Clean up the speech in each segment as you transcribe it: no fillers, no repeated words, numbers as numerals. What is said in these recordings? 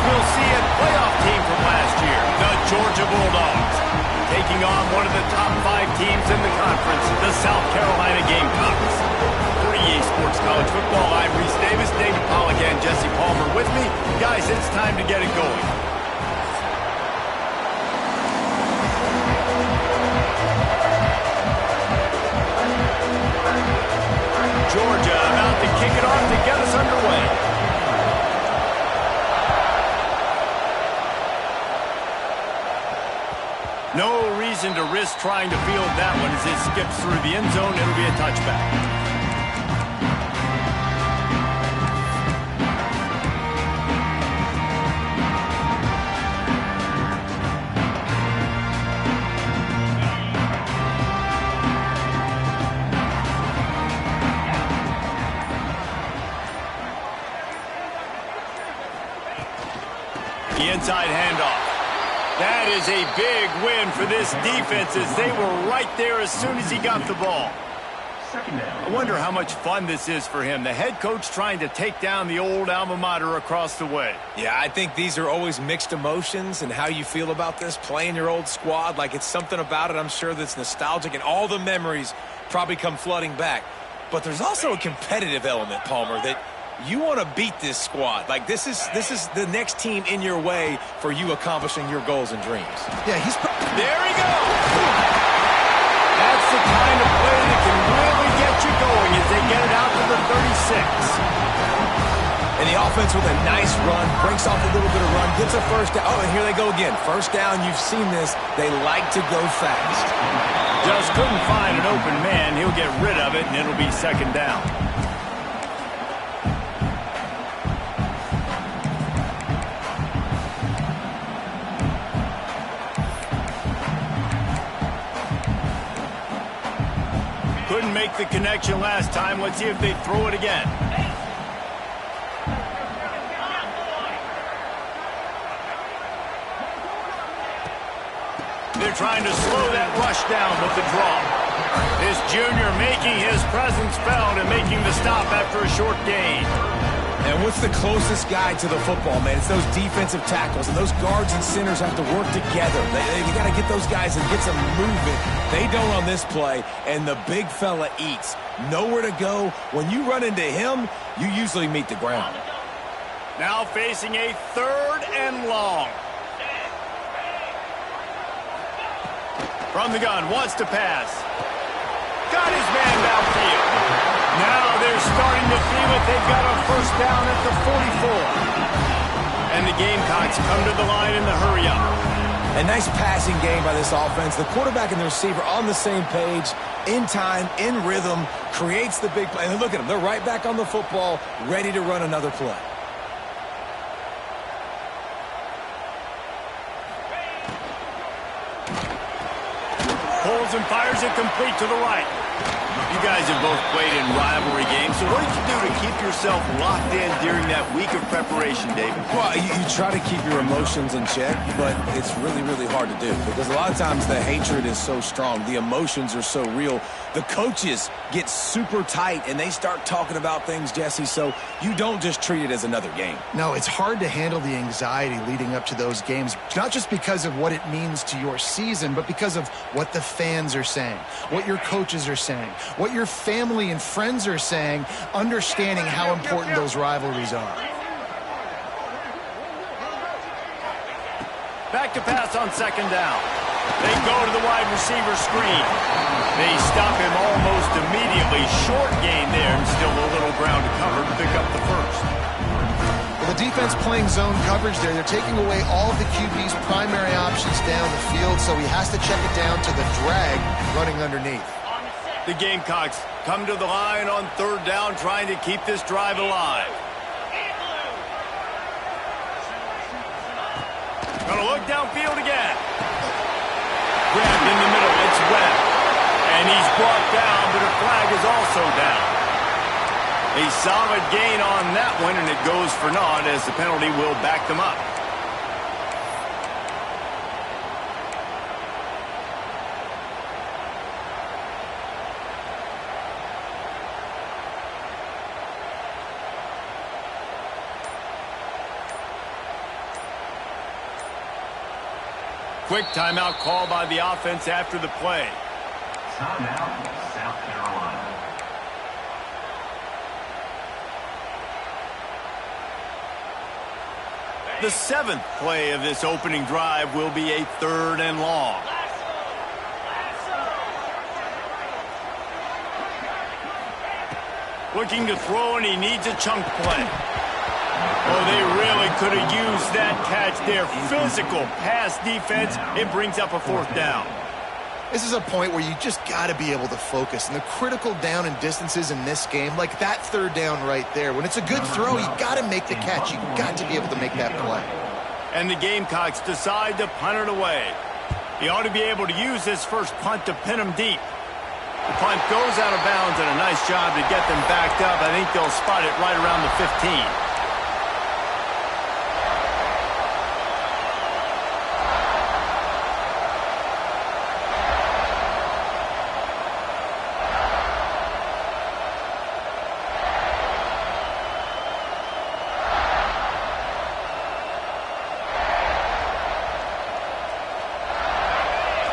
we'll see a playoff team from last year, the Georgia Bulldogs, taking on one of the top 5 teams in the conference, the South Carolina Gamecocks. For EA Sports College Football, I'm Reese Davis, David Pollack, and Jesse Palmer with me. Guys, it's time to get it going. Georgia about to kick it off to get us underway. No reason to risk trying to field that one as it skips through the end zone. It'll be a touchback. The inside handoff. That is a big win for this defense as they were right there as soon as he got the ball. I wonder how much fun this is for him. The head coach trying to take down the old alma mater across the way. Yeah, I think these are always mixed emotions and how you feel about this, playing your old squad. Like, it's something about it, I'm sure, that's nostalgic, and all the memories probably come flooding back. But there's also a competitive element, Palmer, that you want to beat this squad. Like, this is the next team in your way for you accomplishing your goals and dreams. Yeah, there he goes. That's the kind of play that can really get you going as they get it out to the 36. And the offense with a nice run, breaks off a little bit of run, gets a first down. Oh, and here they go again. First down, you've seen this. They like to go fast. Just couldn't find an open man. He'll get rid of it, and it'll be second down. Couldn't make the connection last time. Let's see if they throw it again. They're trying to slow that rush down with the draw. This junior making his presence felt and making the stop after a short gain. And what's the closest guy to the football, man? It's those defensive tackles, and those guards and centers have to work together. You got to get those guys and get some movement. They don't on this play, and the big fella eats. Nowhere to go. When you run into him, you usually meet the ground. Now facing a 3rd and long. From the gun, wants to pass. Got his man downfield. Now they're starting to feel it. They've got a first down at the 44. And the Gamecocks come to the line in the hurry-up. A nice passing game by this offense. The quarterback and the receiver on the same page, in time, in rhythm, creates the big play. And look at them. They're right back on the football, ready to run another play. Pulls and fires it complete to the right. You guys have both played in rivalry games, so what did you do to keep yourself locked in during that week of preparation, David? Well, you try to keep your emotions in check, but it's really, really hard to do because a lot of times the hatred is so strong. The emotions are so real. The coaches get super tight, and they start talking about things, Jesse, so you don't just treat it as another game. No, it's hard to handle the anxiety leading up to those games, not just because of what it means to your season, but because of what the fans are saying, what your coaches are saying, what your family and friends are saying, understanding how important those rivalries are. Back to pass on second down. They go to the wide receiver screen. They stop him almost immediately. Short gain there and still a little ground to cover to pick up the first. Well, the defense playing zone coverage there. They're taking away all of the QB's primary options down the field, so he has to check it down to the drag running underneath. The Gamecocks come to the line on third down, trying to keep this drive alive. Gonna look downfield again. Grabbed in the middle, it's Webb. And he's brought down, but a flag is also down. A solid gain on that one, and it goes for naught as the penalty will back them up. Quick timeout call by the offense after the play. Timeout, South Carolina. The 7th play of this opening drive will be a 3rd and long. Looking to throw, and he needs a chunk play. Oh, they really could have used that catch there. Physical pass defense. It brings up a 4th down. This is a point where you just got to be able to focus. And the critical down and distances in this game, like that 3rd down right there, when it's a good throw, you got to make the catch. You got to be able to make that play. And the Gamecocks decide to punt it away. He ought to be able to use this first punt to pin him deep. The punt goes out of bounds, and a nice job to get them backed up. I think they'll spot it right around the 15.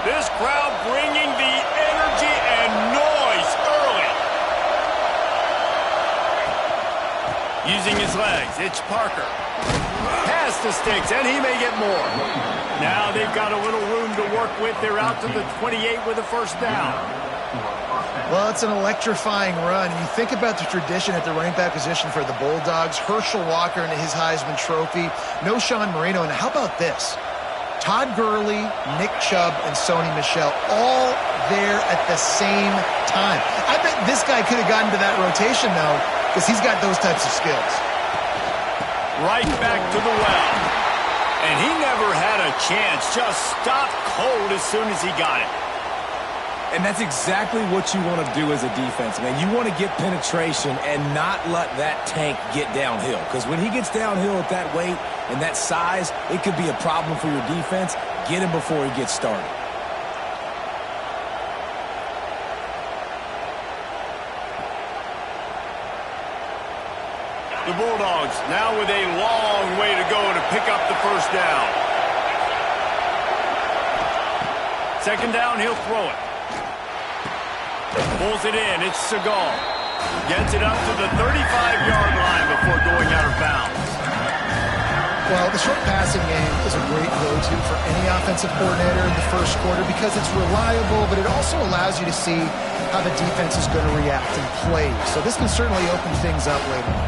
This crowd bringing the energy and noise early. Using his legs, it's Parker. Past the sticks, and he may get more. Now they've got a little room to work with. They're out to the 28 with a 1st down. Well, it's an electrifying run. You think about the tradition at the running back position for the Bulldogs. Herschel Walker and his Heisman Trophy. No Sean Marino. And how about this? Todd Gurley, Nick Chubb, and Sony Michel all there at the same time. I bet this guy could have gotten to that rotation, though, because he's got those types of skills. Right back to the well. And he never had a chance. Just stopped cold as soon as he got it. And that's exactly what you want to do as a defense, man. You want to get penetration and not let that tank get downhill. Because when he gets downhill at that weight and that size, it could be a problem for your defense. Get him before he gets started. The Bulldogs now with a long way to go to pick up the 1st down. 2nd down, he'll throw it. Pulls it in. It's Segal. Gets it up to the 35-yard line before going out of bounds. Well, the short passing game is a great go-to for any offensive coordinator in the first quarter because it's reliable, but it also allows you to see how the defense is going to react and play. So this can certainly open things up later on.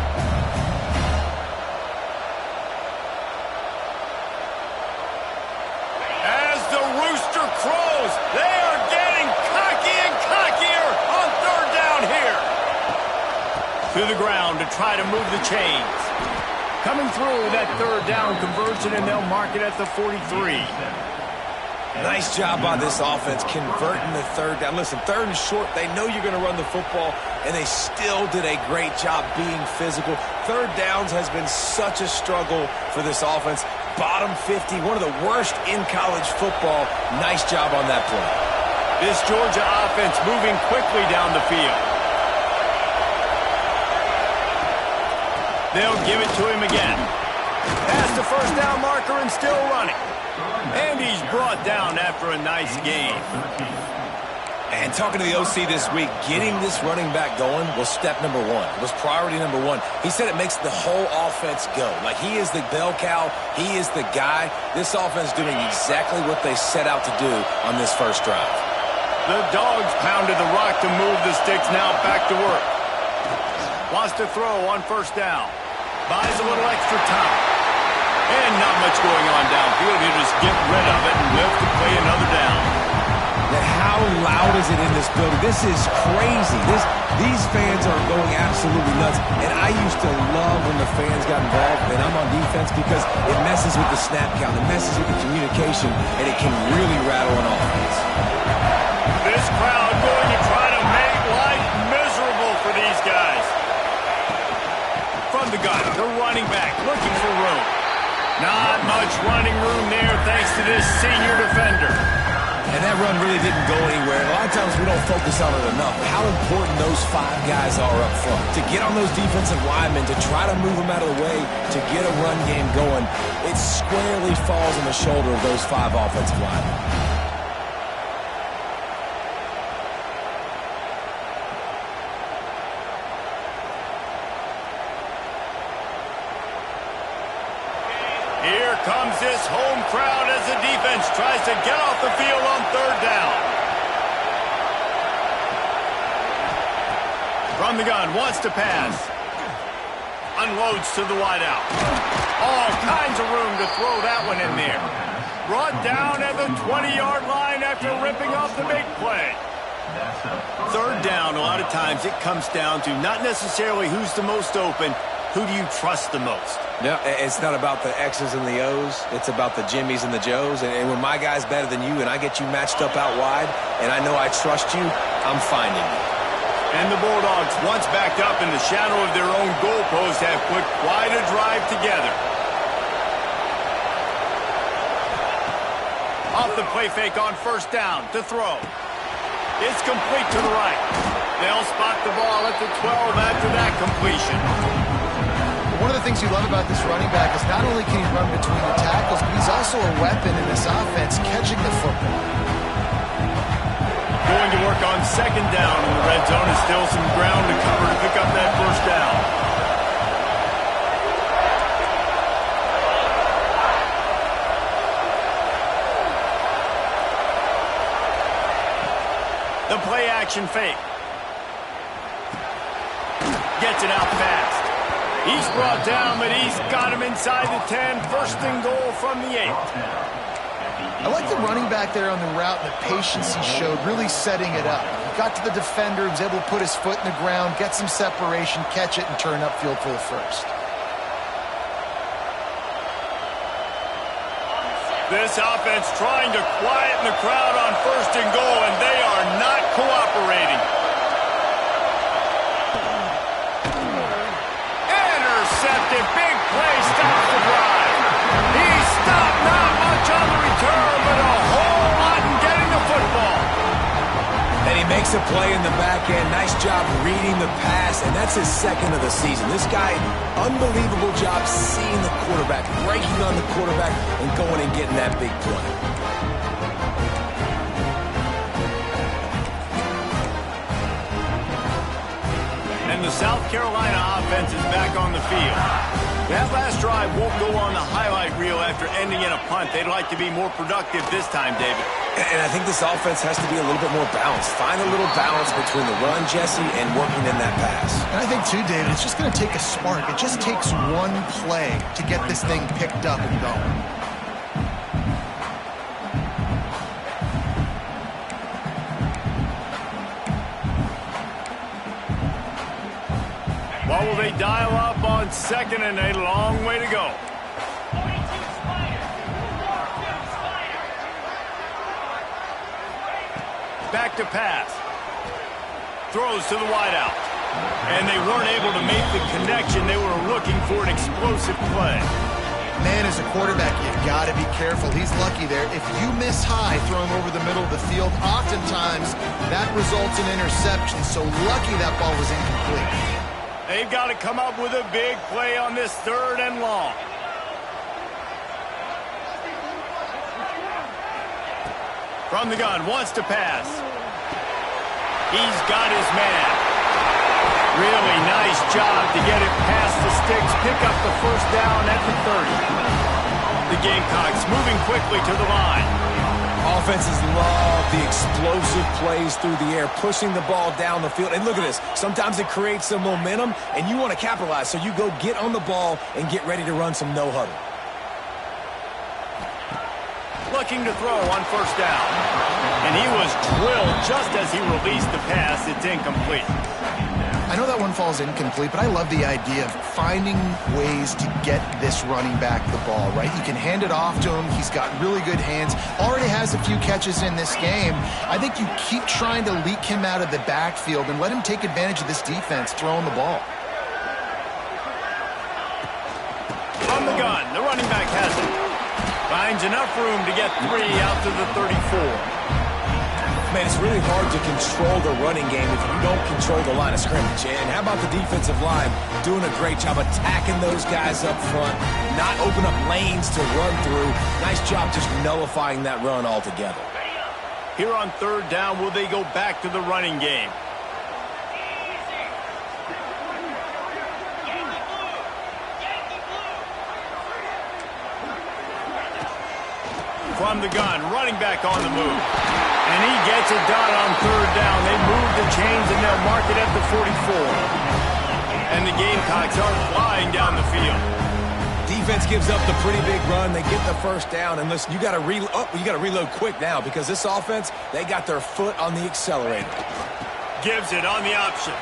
As the rooster crows, they are getting cocky and cockier on 3rd down here. To the ground to try to move the chains. Coming through that 3rd down conversion, and they'll mark it at the 43. Nice job by this offense converting the 3rd down. Listen, 3rd and short, they know you're going to run the football, and they still did a great job being physical. 3rd downs has been such a struggle for this offense. Bottom 50, one of the worst in college football. Nice job on that play. This Georgia offense moving quickly down the field. They'll give it to him again. Past the 1st down marker and still running. And he's brought down after a nice game. And talking to the OC this week, getting this running back going was step number 1. It was priority number 1. He said it makes the whole offense go. Like, he is the bell cow. He is the guy. This offense doing exactly what they set out to do on this first drive. The Dogs pounded the rock to move the sticks. Now back to work. Wants to throw on 1st down. Buys a little extra time. And not much going on downfield. He'll just get rid of it and live to play another down. Now, how loud is it in this building? This is crazy. These fans are going absolutely nuts. And I used to love when the fans got involved, and I'm on defense because it messes with the snap count. It messes with the communication, and it can really rattle an offense. This crowd going to try to make life miserable for these guys. From the gun, the running back looking for room. Not much running room there thanks to this senior defender. And that run really didn't go anywhere. A lot of times we don't focus on it enough. How important those 5 guys are up front. To get on those defensive linemen, to try to move them out of the way, to get a run game going, it squarely falls on the shoulder of those 5 offensive linemen. Here comes this home crowd as the defense tries to get off the field on 3rd down. From the gun, wants to pass. Unloads to the wideout. All kinds of room to throw that one in there. Brought down at the 20-yard line after ripping off the big play. 3rd down, a lot of times it comes down to not necessarily who's the most open, who do you trust the most? No, it's not about the X's and the O's. It's about the Jimmys and the Joes. And when my guy's better than you and I get you matched up out wide and I know I trust you, I'm finding you. And the Bulldogs, once backed up in the shadow of their own goalpost, have put quite a drive together. Off the play fake on 1st down to throw. It's complete to the right. They'll spot the ball at the 12 after that completion. One of the things you love about this running back is not only can he run between the tackles, but he's also a weapon in this offense catching the football. Going to work on 2nd down in the red zone. Is still some ground to cover to pick up that 1st down. The play action fake. Gets it out fast. He's brought down, but he's got him inside the 10. 1st and goal from the 8. I like the running back there on the route, the patience he showed, really setting it up. He got to the defender, was able to put his foot in the ground, get some separation, catch it, and turn upfield for the 1st. This offense trying to quieten the crowd on 1st and goal, and they are not cooperating. Intercepted, big play, stops the drive. He stopped, not much on the return, but a whole lot in getting the football. And he makes a play in the back end. Nice job reading the pass, and that's his 2nd of the season. This guy, unbelievable job seeing the quarterback, breaking on the quarterback, and going and getting that big play. And the South Carolina offense is back on the field. That last drive won't go on the highlight reel after ending in a punt. They'd like to be more productive this time, David. And I think this offense has to be a little bit more balanced. Find a little balance between the run, Jesse, and working in that pass. And I think, too, David, it's just going to take a spark. It just takes one play to get this thing picked up and going. What will they dial up on 2nd and a long way to go? Back to pass. Throws to the wideout. And they weren't able to make the connection. They were looking for an explosive play. Man, as a quarterback, you've got to be careful. He's lucky there. If you miss high throwing over the middle of the field, oftentimes that results in interception. So lucky that ball was incomplete. They've got to come up with a big play on this 3rd and long. From the gun, wants to pass. He's got his man. Really nice job to get it past the sticks, pick up the 1st down at the 30. The Gamecocks moving quickly to the line. Offenses love the explosive plays through the air, pushing the ball down the field. And look at this. Sometimes it creates some momentum, and you want to capitalize. So you go get on the ball and get ready to run some no-huddle. Looking to throw on 1st down. And he was drilled just as he released the pass. It's incomplete. I know that one falls incomplete, but I love the idea of finding ways to get this running back the ball, right? You can hand it off to him. He's got really good hands. Already has a few catches in this game. I think you keep trying to leak him out of the backfield and let him take advantage of this defense throwing the ball. On the gun, the running back has it. Finds enough room to get 3 out to the 34. Man, it's really hard to control the running game if you don't control the line of scrimmage. And how about the defensive line doing a great job attacking those guys up front, not open up lanes to run through. Nice job just nullifying that run altogether. Here on third down, will they go back to the running game? From the gun, running back on the move. And he gets it done on third down. They move the chains and they'll mark it at the 44. And the Gamecocks are flying down the field. Defense gives up the pretty big run. They get the first down. And listen, you got to reload quick now because this offense, they got their foot on the accelerator. Gives it on the option.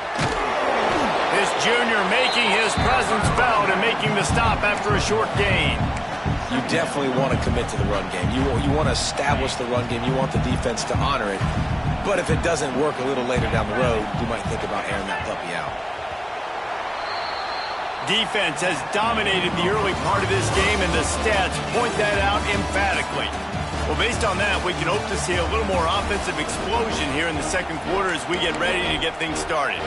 This junior making his presence felt and making the stop after a short gain. You definitely want to commit to the run game. You want to establish the run game. You want the defense to honor it. But if it doesn't work a little later down the road, you might think about airing that puppy out. Defense has dominated the early part of this game, and the stats point that out emphatically. Well, based on that, we can hope to see a little more offensive explosion here in the second quarter as we get ready to get things started.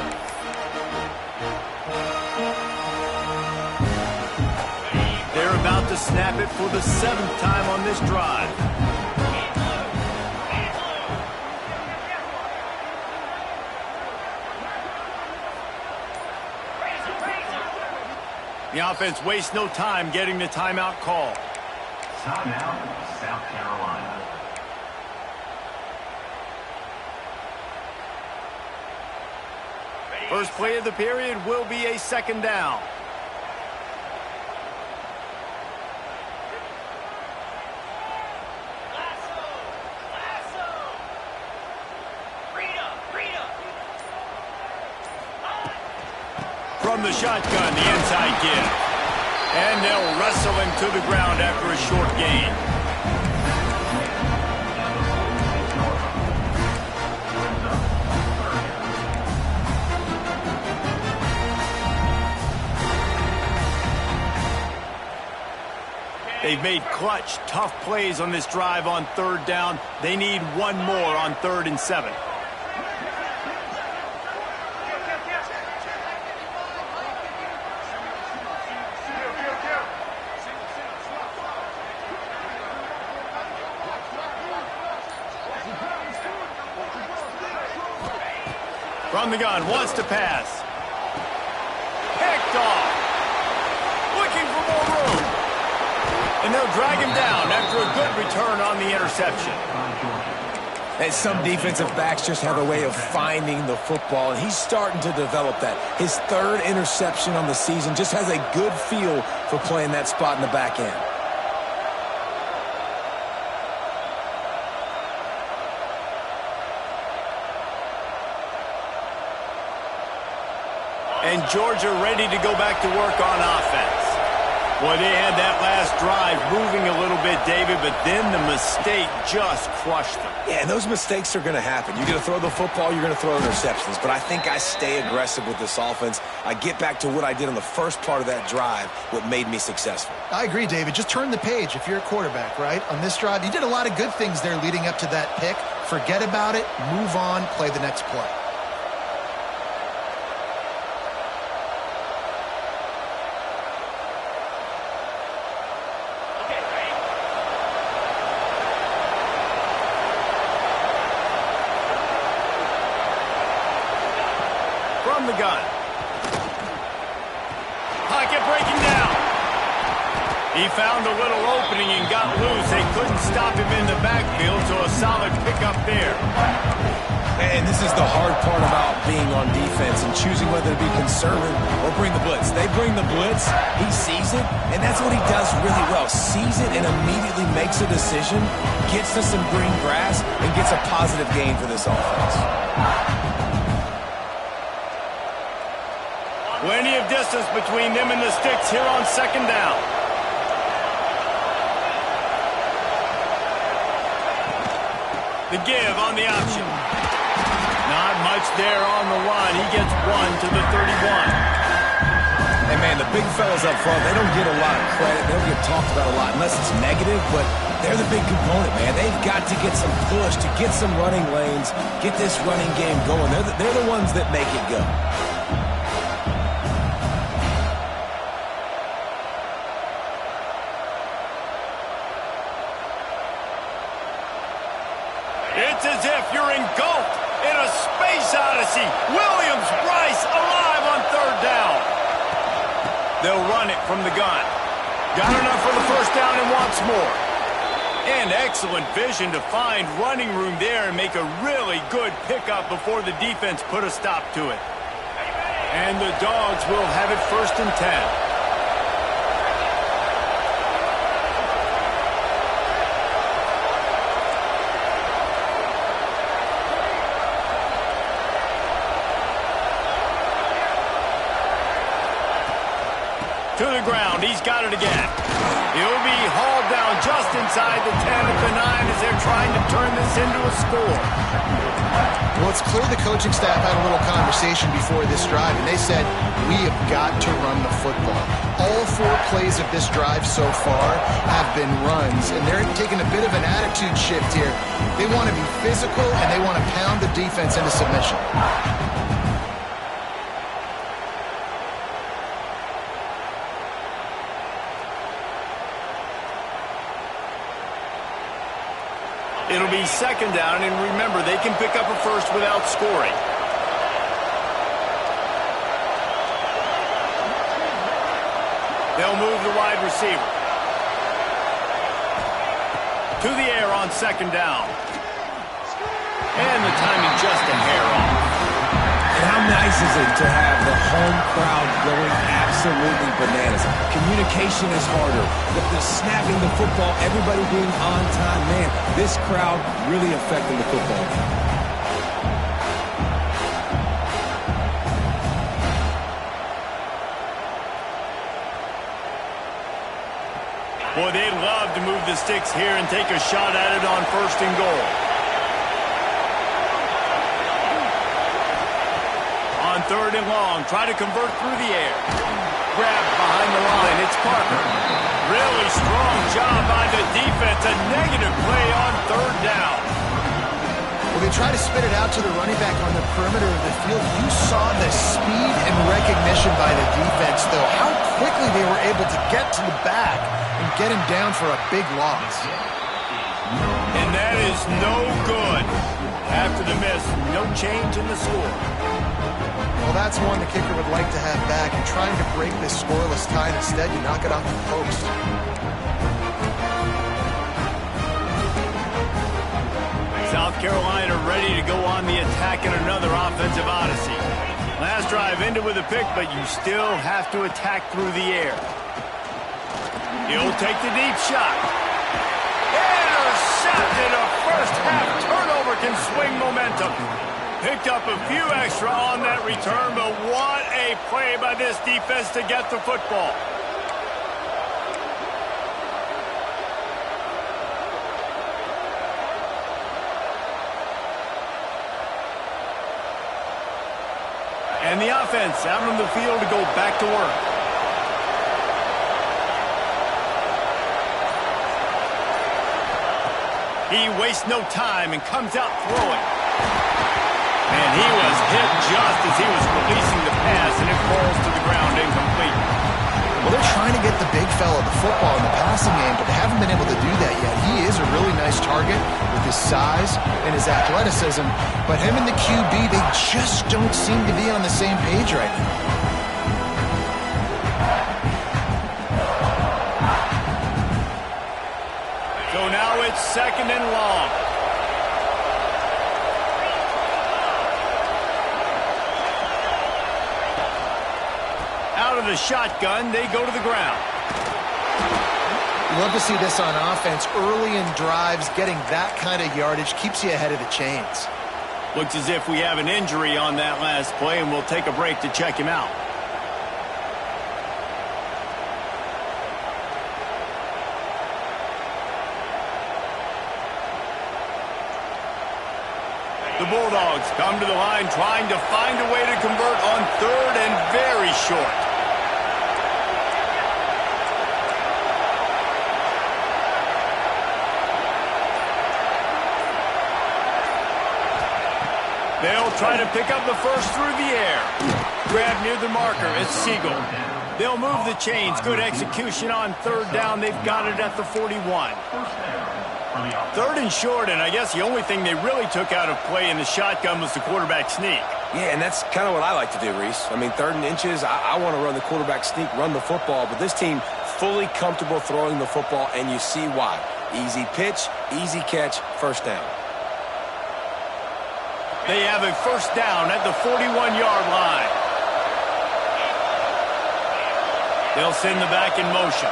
They're about to snap it for the 7th time on this drive. The offense wastes no time getting the timeout call. Timeout, South Carolina. First play of the period will be a second down. From the shotgun, the inside give. And they'll wrestle him to the ground after a short gain. They've made clutch, tough plays on this drive on third down. They need one more on 3rd and 7. From the gun, wants to pass. Picked off. Looking for more room. And they'll drag him down after a good return on the interception. And some defensive backs just have a way of finding the football, and he's starting to develop that. His 3rd interception on the season, just has a good feel for playing that spot in the back end. And Georgia ready to go back to work on offense. Well, they had that last drive moving a little bit, David, but then the mistake just crushed them. Yeah, and those mistakes are going to happen. You're going to throw the football, you're going to throw interceptions. But I think I stay aggressive with this offense. I get back to what I did on the first part of that drive, what made me successful. I agree, David. Just turn the page if you're a quarterback, right? On this drive, you did a lot of good things there leading up to that pick. Forget about it, move on, play the next play. The gun. Pocket breaking down. He found a little opening and got loose. They couldn't stop him in the backfield, so a solid pickup there. And this is the hard part about being on defense and choosing whether to be conservative or bring the blitz. They bring the blitz, he sees it, and that's what he does really well. Sees it and immediately makes a decision, gets to some green grass, and gets a positive gain for this offense. Plenty of distance between them and the sticks here on second down. The give on the option. Not much there on the line. He gets 1 to the 31. And man, the big fellas up front, they don't get a lot of credit. They don't get talked about a lot unless it's negative, but they're the big component, man. They've got to get some push, to get some running lanes, get this running game going. They're the ones that make it go. It's as if you're engulfed in a space odyssey. Williams-Brice alive on third down. They'll run it from the gun. Got enough for the first down and wants more. And excellent vision to find running room there and make a really good pickup before the defense put a stop to it. And the Dogs will have it 1st and 10. To the ground, he's got it again. He'll be hauled down just inside the 10 at the 9 as they're trying to turn this into a score. Well, it's clear the coaching staff had a little conversation before this drive, and they said, we have got to run the football. All 4 plays of this drive so far have been runs, and they're taking a bit of an attitude shift here. They want to be physical, and they want to pound the defense into submission. It'll be 2nd down, and remember, they can pick up a first without scoring. They'll move the wide receiver. To the air on 2nd down. And the timing just a hair off. And how nice is it to have the home crowd going absolutely bananas? Communication is harder. The snapping the football, everybody being on time. Man, this crowd really affecting the football game. Boy, they'd love to move the sticks here and take a shot at it on 1st and goal. On 3rd and long, try to convert through the air. Grab behind the line, it's Parker. Really strong job by the defense. A negative play on 3rd down. Well, they try to spit it out to the running back on the perimeter of the field. You saw the speed and recognition by the defense, though. How quickly they were able to get to the back and get him down for a big loss. And that is no good. After the miss, no change in the score. Well, that's one the kicker would like to have back. And trying to break this scoreless tie, instead you knock it off the post. South Carolina ready to go on the attack in another offensive odyssey. Last drive ended with a pick, but you still have to attack through the air. He'll take the deep shot. Intercepted. A first half turnover can swing momentum. Picked up a few extra on that return, but what a play by this defense to get the football. And the offense out on the field to go back to work. He wastes no time and comes out throwing. And he was hit just as he was releasing the pass, and it falls to the ground incomplete. Well, they're trying to get the big fella the football in the passing game, but they haven't been able to do that yet. He is a really nice target with his size and his athleticism, but him and the QB, they just don't seem to be on the same page right now. So now it's 2nd and long. Out of the shotgun, they go to the ground. You love to see this on offense. Early in drives, getting that kind of yardage keeps you ahead of the chains. Looks as if we have an injury on that last play, and we'll take a break to check him out. The Bulldogs come to the line trying to find a way to convert on 3rd and very short. They'll try to pick up the first through the air. Grab near the marker. It's Siegel. They'll move the chains. Good execution on third down. They've got it at the 41. Third and short, and I guess the only thing they really took out of play in the shotgun was the quarterback sneak. Yeah, and that's kind of what I like to do, Reese. I mean, third and inches, I want to run the quarterback sneak, run the football, but this team fully comfortable throwing the football, and you see why. Easy pitch, easy catch, first down. They have a first down at the 41-yard line. They'll send the back in motion.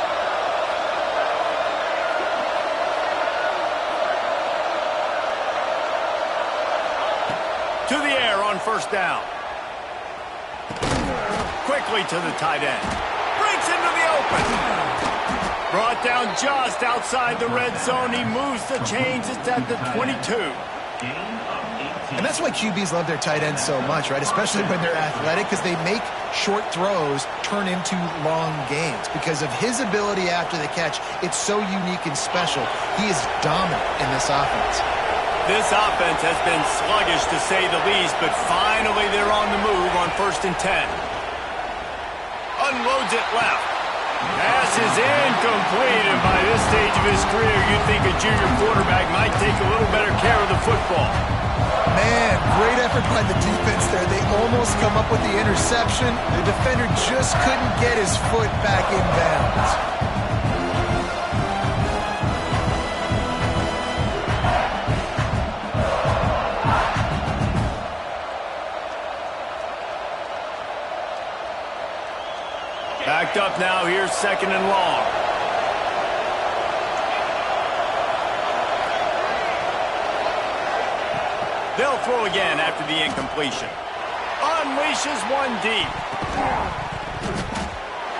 To the air on first down. Quickly to the tight end. Breaks into the open. Brought down just outside the red zone. He moves the chains. It's at the 22. And that's why QBs love their tight ends so much, right? Especially when they're athletic, because they make short throws turn into long gains. Because of his ability after the catch, it's so unique and special. He is dominant in this offense. This offense has been sluggish, to say the least, but finally they're on the move on 1st and 10. Unloads it left. Pass is incomplete, and by this stage of his career, you'd think a junior quarterback might take a little better care of the football. Man, great effort by the defense there. They almost come up with the interception. The defender just couldn't get his foot back in bounds. Backed up now, here's 2nd and long. They'll throw again after the incompletion. Unleashes one deep.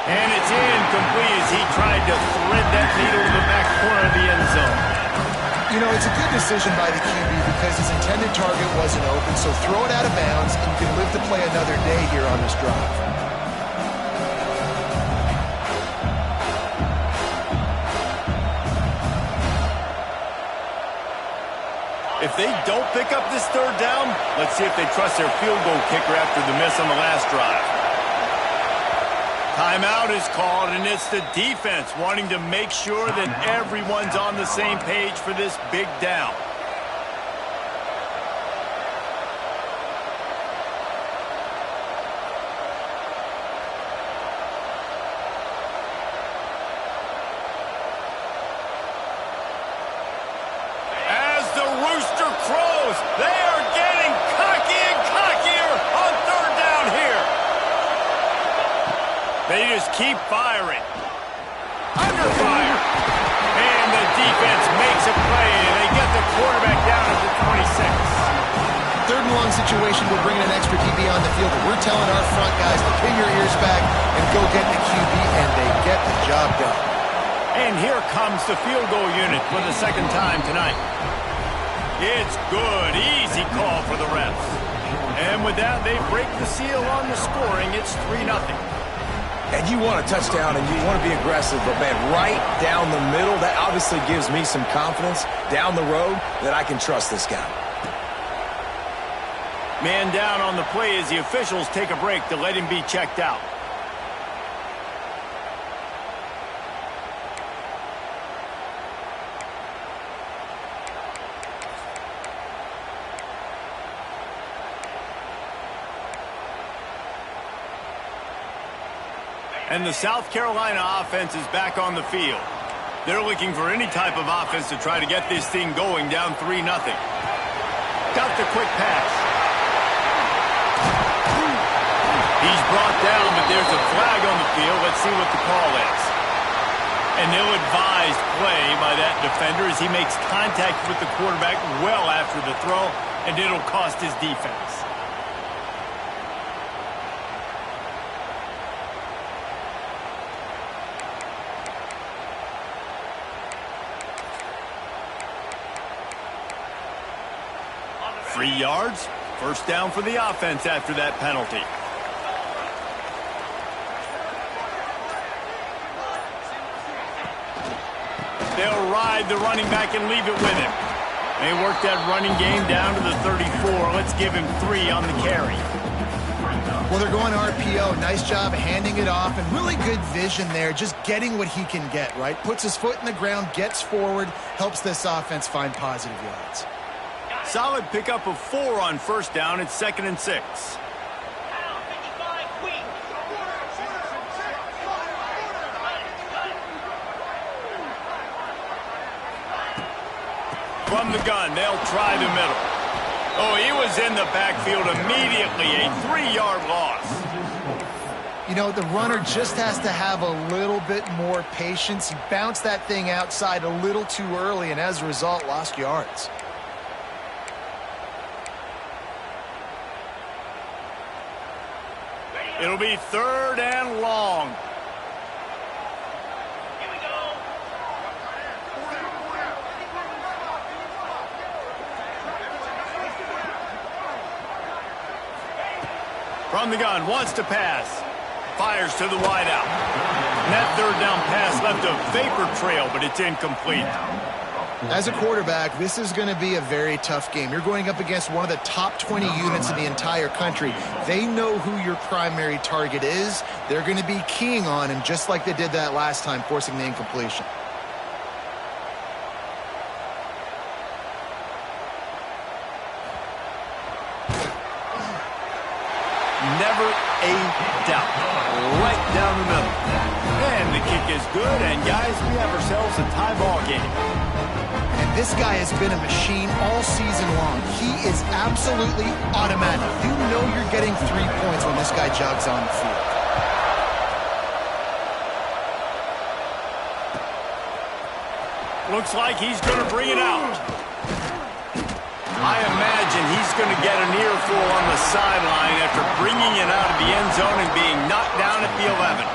And it's incomplete as he tried to thread that needle to the back corner of the end zone. You know, it's a good decision by the QB because his intended target wasn't open, so throw it out of bounds and you can live to play another day here on this drive. If they don't pick up this third down, let's see if they trust their field goal kicker after the miss on the last drive. Timeout is called, and it's the defense wanting to make sure that everyone's on the same page for this big down. They are getting cocky and cockier on third down here. They just keep firing. Under fire. And the defense makes a play, and they get the quarterback down at the 26. Third and long situation, we're bringing an extra DB on the field, but we're telling our front guys to pin your ears back and go get the QB, and they get the job done. And here comes the field goal unit for the 2nd time tonight. It's good. Easy call for the refs. And with that, they break the seal on the scoring. It's 3-0. And you want a touchdown and you want to be aggressive, but, man, right down the middle, that obviously gives me some confidence down the road that I can trust this guy. Man down on the play as the officials take a break to let him be checked out. And the South Carolina offense is back on the field. They're looking for any type of offense to try to get this thing going down 3-0. Got the quick pass. He's brought down, but there's a flag on the field. Let's see what the call is. An ill-advised play by that defender as he makes contact with the quarterback well after the throw, and it'll cost his defense. Three yards, first down for the offense after that penalty. They'll ride the running back and leave it with him. They work that running game down to the 34. Let's give him 3 on the carry. Well, they're going RPO. Nice job handing it off, and really good vision there, just getting what he can get, right? Puts his foot in the ground, gets forward, helps this offense find positive yards. Solid pickup of 4 on first down. It's 2nd and 6. From the gun, they'll try the middle. Oh, he was in the backfield immediately. A 3-yard loss. You know, the runner just has to have a little bit more patience. He bounced that thing outside a little too early, and as a result, lost yards. It'll be 3rd and long. From the gun, wants to pass. Fires to the wideout. And that 3rd down pass left a vapor trail, but it's incomplete. As a quarterback, this is going to be a very tough game. You're going up against one of the top 20 units in the entire country. They know who your primary target is. They're going to be keying on him, just like they did that last time, forcing the incompletion. Never a doubt. Right down the middle. And the kick is good, and guys, we have ourselves a tie ball game. And this guy has been a machine all season long. He is absolutely automatic. You know you're getting 3 points when this guy jogs on the field. Looks like he's going to bring it out. I imagine he's going to get an earful on the sideline after bringing it out of the end zone and being knocked down at the 11.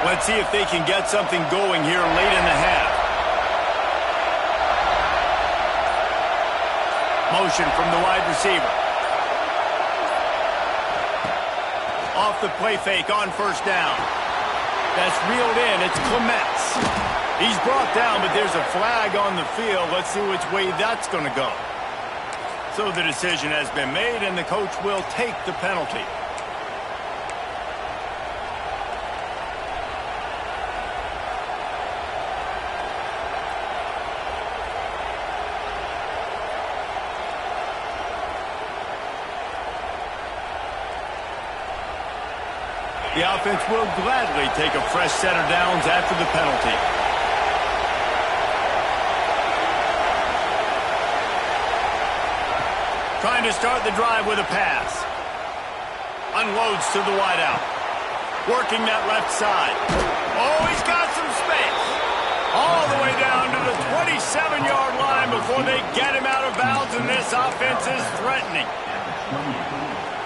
Let's see if they can get something going here late in the half. Motion from the wide receiver. Off the play fake on first down. That's reeled in. It's Clements. He's brought down, but there's a flag on the field. Let's see which way that's going to go. So the decision has been made, and the coach will take the penalty. The offense will gladly take a fresh set of downs after the penalty. Trying to start the drive with a pass. Unloads to the wideout. Working that left side. Oh, he's got some space. All the way down to the 27-yard line before they get him out of bounds, and this offense is threatening.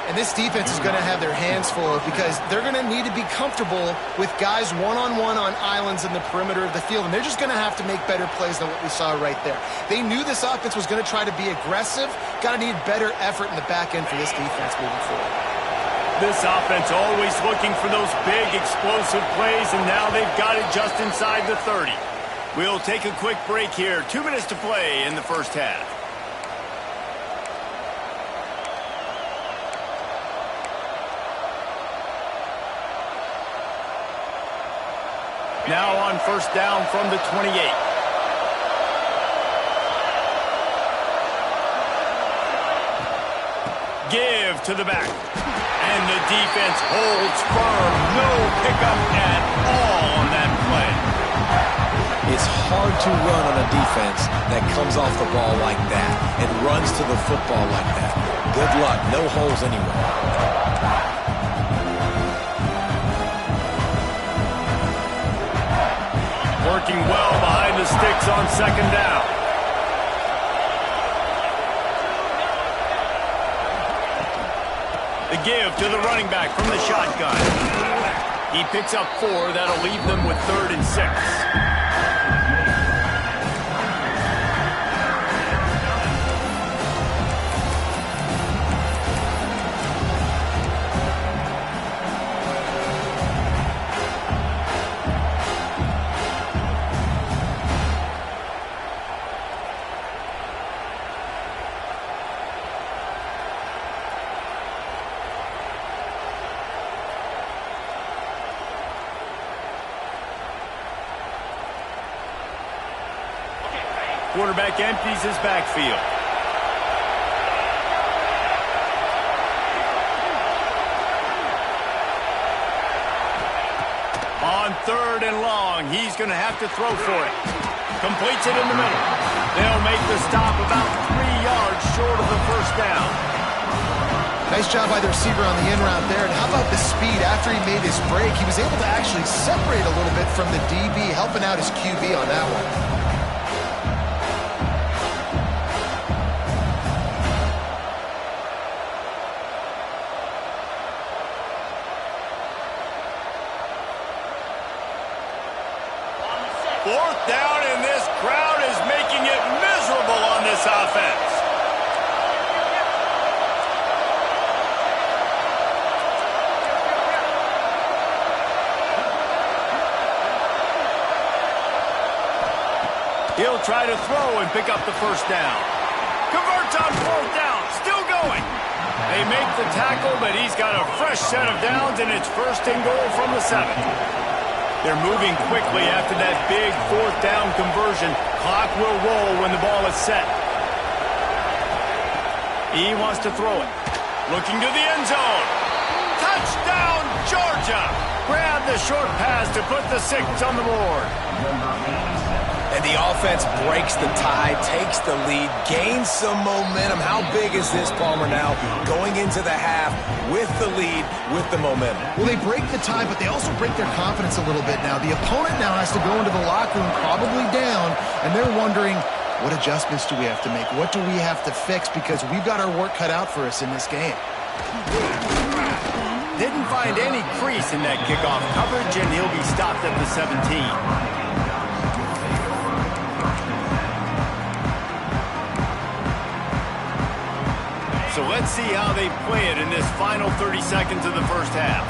And this defense is going to have their hands full because they're going to need to be comfortable with guys one-on-one on islands in the perimeter of the field. And they're just going to have to make better plays than what we saw right there. They knew this offense was going to try to be aggressive. Got to need better effort in the back end for this defense moving forward. This offense always looking for those big explosive plays, and now they've got it just inside the 30. We'll take a quick break here. 2 minutes to play in the first half. Now on first down from the 28. Give to the back. And the defense holds firm. No pickup at all on that play. It's hard to run on a defense that comes off the ball like that and runs to the football like that. Good luck. No holes anywhere. Working well behind the sticks on second down. The give to the running back from the shotgun. He picks up 4. That'll leave them with 3rd and 6. Quarterback empties his backfield. On 3rd and long, he's going to have to throw for it. Completes it in the middle. They'll make the stop about 3 yards short of the first down. Nice job by the receiver on the in route there. And how about the speed after he made his break? He was able to actually separate a little bit from the DB, helping out his QB on that one. 4th down, and this crowd is making it miserable on this offense. He'll try to throw and pick up the first down. Converts on 4th down, still going. They make the tackle, but he's got a fresh set of downs, and it's 1st and goal from the 7. They're moving quickly after that big 4th down conversion. Clock will roll when the ball is set. He wants to throw it. Looking to the end zone. Touchdown, Georgia! Grab the short pass to put the 6 on the board. And the offense breaks the tie, takes the lead, gains some momentum. How big is this, Palmer, now going into the half with the lead, with the momentum? Well, they break the tie, but they also break their confidence a little bit now. The opponent now has to go into the locker room probably down, and they're wondering, what adjustments do we have to make? What do we have to fix? Because we've got our work cut out for us in this game. Didn't find any crease in that kickoff coverage, and he'll be stopped at the 17. So let's see how they play it in this final 30 seconds of the first half.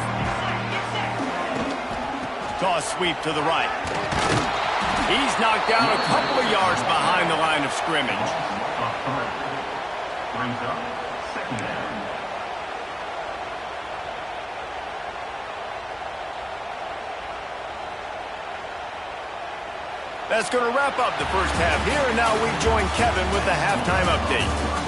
Toss sweep to the right. He's knocked down a couple of yards behind the line of scrimmage. Brings up 2nd down. That's going to wrap up the first half here, and now we join Kevin with the halftime update.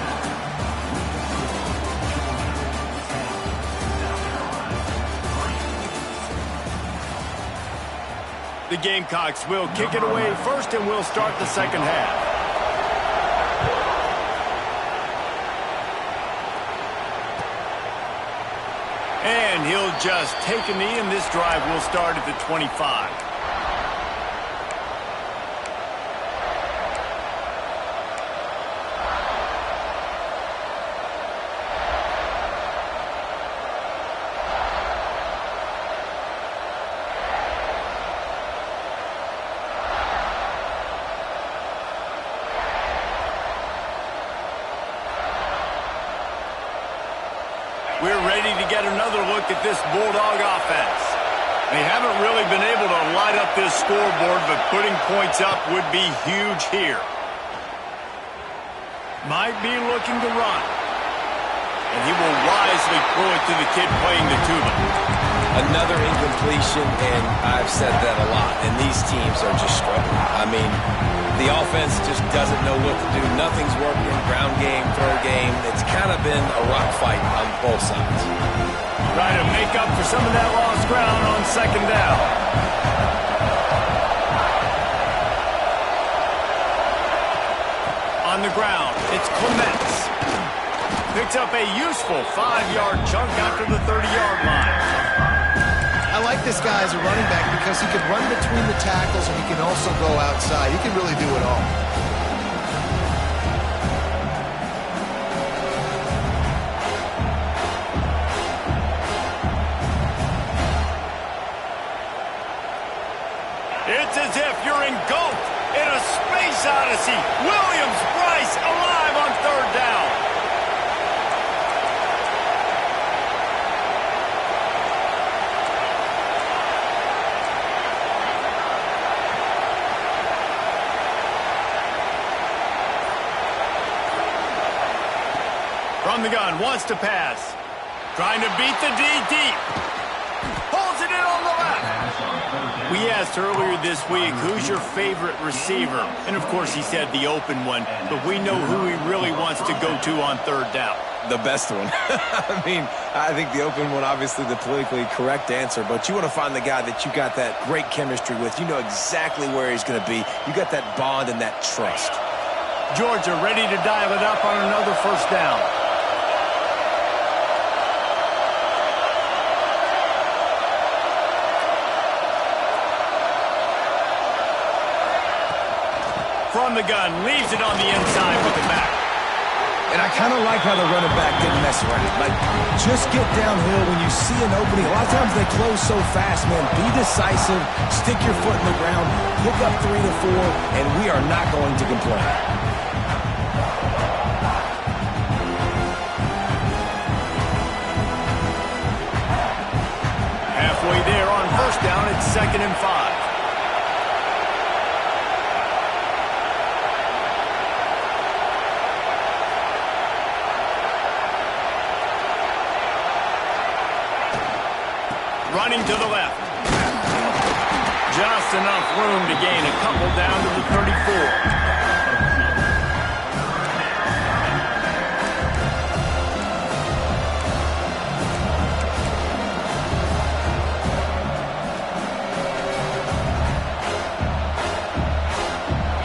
The Gamecocks will kick it away first, and we'll start the second half. And he'll just take a knee, and this drive will start at the 25. We're ready to get another look at this Bulldog offense. They haven't really been able to light up this scoreboard, but putting points up would be huge here. Might be looking to run. And he will wisely throw it to the kid playing the tuba. Another incompletion, and I've said that a lot, and these teams are just struggling. I mean, the offense just doesn't know what to do. Nothing's working. Ground game, throw game. It's kind of been a rock fight on both sides. Trying to make up for some of that lost ground on 2nd down. On the ground, it's Clements. Picks up a useful 5-yard chunk after the 30-yard line. I like this guy as a running back because he can run between the tackles and he can also go outside. He can really do it all. It's as if you're engulfed in a space odyssey. Williams-Brice alive on 3rd down. From the gun, wants to pass. Trying to beat the D deep. Pulls it in on the left. Pass on 3rd down. We asked earlier this week, who's your favorite receiver? And, of course, he said the open one. But we know who he really wants to go to on third down. The best one. I mean, I think the open one, obviously the politically correct answer, but you want to find the guy that you got that great chemistry with. You know exactly where he's going to be. You got that bond and that trust. Georgia ready to dial it up on another first down. From the gun, leaves it on the inside with the back. And I kind of like how the running back didn't mess around. Like, just get downhill when you see an opening. A lot of times they close so fast, man. Be decisive, stick your foot in the ground, pick up 3 to 4, and we are not going to complain. Halfway there on first down, it's 2nd and 5. Running to the left. Just enough room to gain a couple down to the 34.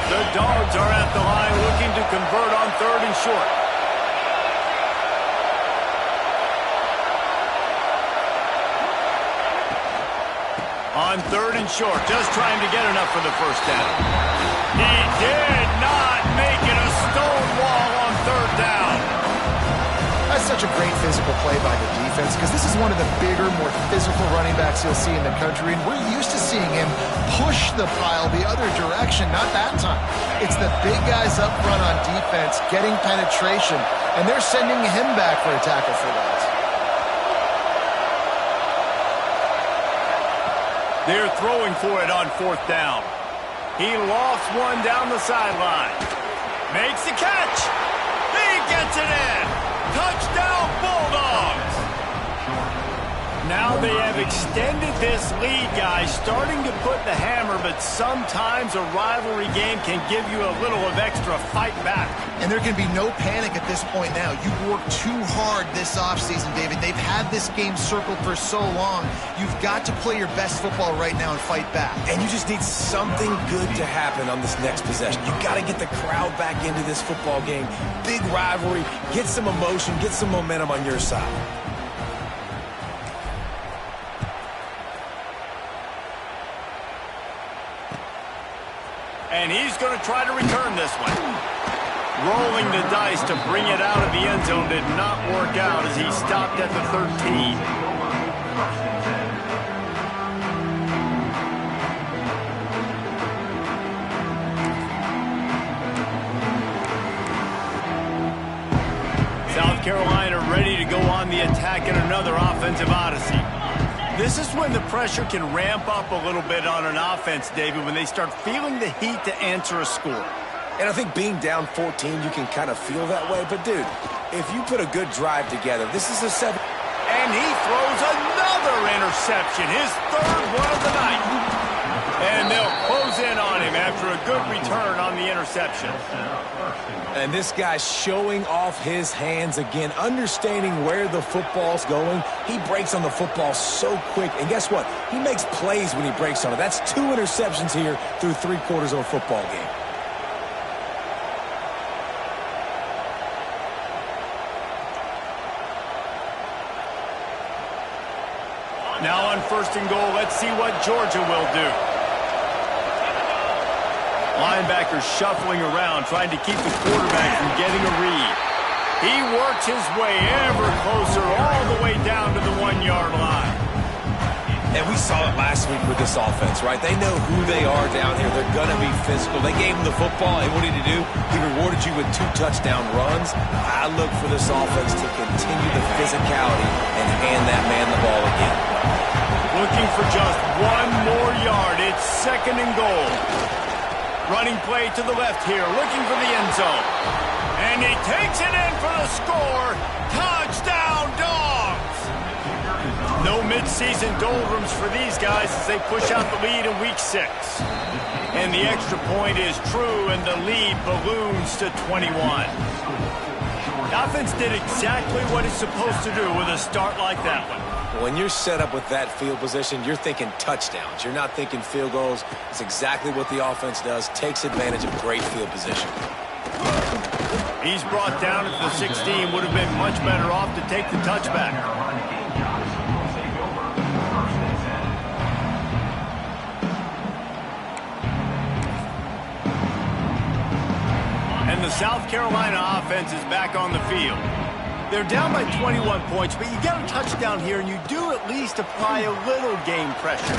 The Dogs are at the line looking to convert on 3rd and short. On 3rd and short, just trying to get enough for the first down. He did not make it a stone wall on 3rd down. That's such a great physical play by the defense because this is one of the bigger, more physical running backs you'll see in the country, and we're used to seeing him push the pile the other direction, not that time. It's the big guys up front on defense getting penetration, and they're sending him back for a tackle for that. They're throwing for it on 4th down. He lofts one down the sideline. Makes the catch. He gets it in. Touchdown, Bulldogs. Now they have extended this lead, guys, starting to put the hammer, but sometimes a rivalry game can give you a little of extra fight back. And there can be no panic at this point now. You've worked too hard this offseason, David. They've had this game circled for so long. You've got to play your best football right now and fight back. And you just need something good to happen on this next possession. You got to get the crowd back into this football game. Big rivalry. Get some emotion. Get some momentum on your side. And he's going to try to return this one. Rolling the dice to bring it out of the end zone did not work out as he stopped at the 13. South Carolina ready to go on the attack in another offensive odyssey. This is when the pressure can ramp up a little bit on an offense, David, when they start feeling the heat to answer a score. And I think being down 14, you can kind of feel that way. But, dude, if you put a good drive together, this is a 7. And he throws another interception, his 3rd one of the night. And they'll close in on him after a good return on the interception. And this guy's showing off his hands again, understanding where the football's going. He breaks on the football so quick. And guess what? He makes plays when he breaks on it. That's 2 interceptions here through 3/4 of a football game. Now on 1st and goal, let's see what Georgia will do. Linebacker shuffling around, trying to keep the quarterback from getting a read. He works his way ever closer all the way down to the 1-yard line. And we saw it last week with this offense, right? They know who they are down here. They're going to be physical. They gave him the football, and what did he do? He rewarded you with 2 touchdown runs. I look for this offense to continue the physicality and hand that man the ball again. Looking for just 1 more yard. It's 2nd and goal. Running play to the left here, looking for the end zone. And he takes it in for the score. Touchdown, Dogs! No mid-season doldrums for these guys as they push out the lead in Week 6. And the extra point is true, and the lead balloons to 21. The offense did exactly what it's supposed to do with a start like that one. When you're set up with that field position, you're thinking touchdowns. You're not thinking field goals. It's exactly what the offense does, takes advantage of great field position. He's brought down at the 16. Would have been much better off to take the touchback. And the South Carolina offense is back on the field. They're down by 21 points, but you get a touchdown here, and you do at least apply a little game pressure.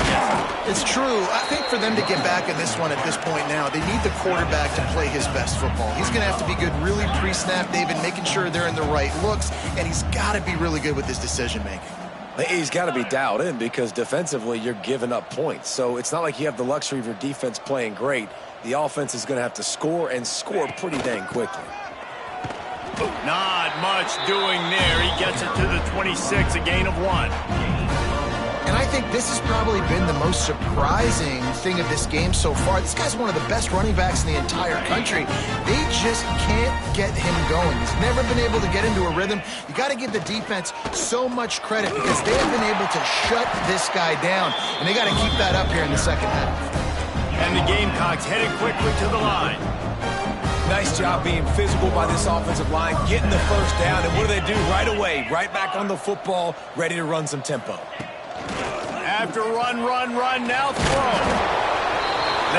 It's true. I think for them to get back in this one at this point now, they need the quarterback to play his best football. He's going to have to be good really pre-snap, David, making sure they're in the right looks, and he's got to be really good with his decision-making. He's got to be dialed in because defensively you're giving up points. So it's not like you have the luxury of your defense playing great. The offense is going to have to score and score pretty dang quickly. Not much doing there. He gets it to the 26, a gain of 1. And I think this has probably been the most surprising thing of this game so far. This guy's one of the best running backs in the entire country. They just can't get him going. He's never been able to get into a rhythm. You got to give the defense so much credit because they have been able to shut this guy down. And they got to keep that up here in the second half. And the Gamecocks headed quickly to the line. Nice job being physical by this offensive line, getting the first down, and what do they do right away? Right back on the football, ready to run some tempo. After run, now throw.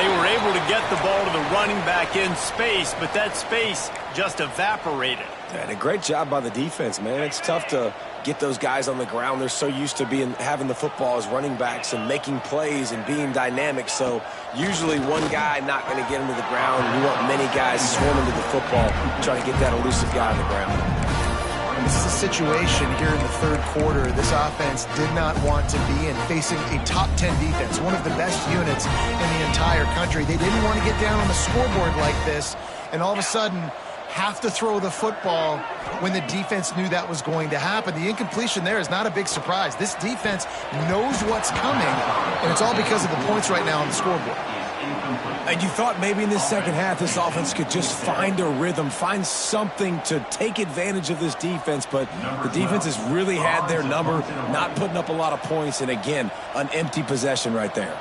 They were able to get the ball to the running back in space, but that space just evaporated. And a great job by the defense, man. It's tough to get those guys on the ground. They're so used to having the football as running backs and making plays and being dynamic. So usually one guy not going to get him to the ground. You want many guys swarming to the football, trying to get that elusive guy on the ground. And this is a situation here in the third quarter this offense did not want to be in, facing a top 10 defense, one of the best units in the entire country. They didn't want to get down on the scoreboard like this, and all of a sudden have to throw the football when the defense knew that was going to happen. The incompletion there is not a big surprise. This defense knows what's coming, and it's all because of the points right now on the scoreboard. And you thought maybe in this second half this offense could just find a rhythm, find something to take advantage of this defense, but the defense has really had their number, not putting up a lot of points, and again, an empty possession right there.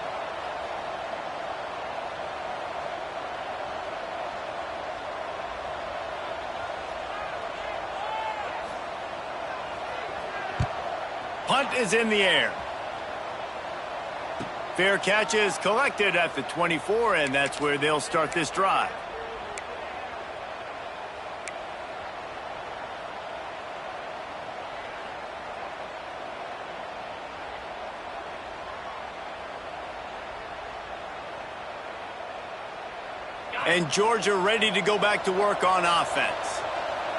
Punt is in the air. Fair catch is collected at the 24, and that's where they'll start this drive. And Georgia ready to go back to work on offense.